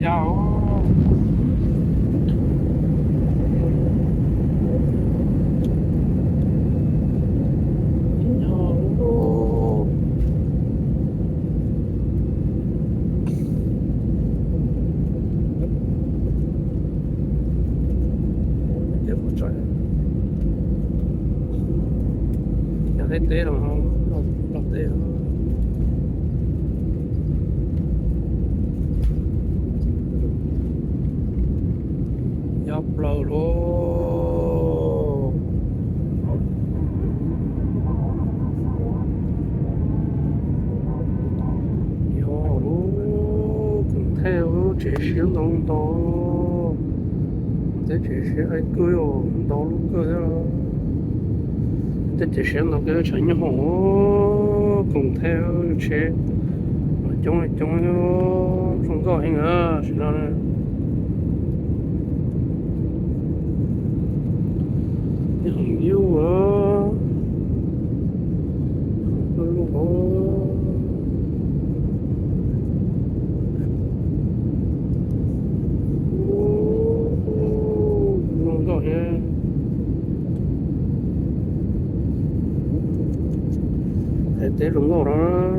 Chào. Tiếp một trời. Nhà thấy tê đồng không? Đọc tê không? Dọc lầu luôn. Yo luôn. Cũng theo chế xíu nông to. Thế chế xíu ai cười ồ. Đó lúc cười đó. Thế chế xíu nó cái chẳng như hổ. Cũng theo chế. Chúng chúng có hình à. Xin lỗi. Hằng yêu à. Không có nha. Thế tế đúng rồi đó.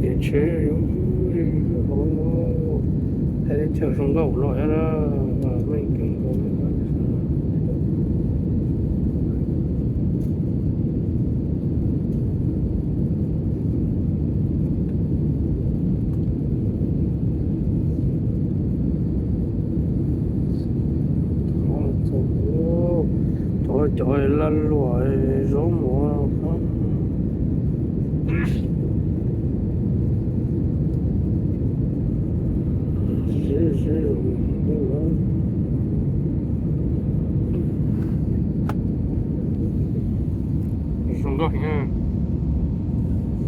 Để chế thế chờ xuống gầu loại đó và mình cũng có trời trời lăn loại gió mùa không dễ xuống gầu nha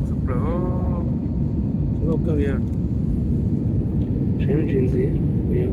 sắp đó xuống gầu cơ kìa xem chuyện gì bây giờ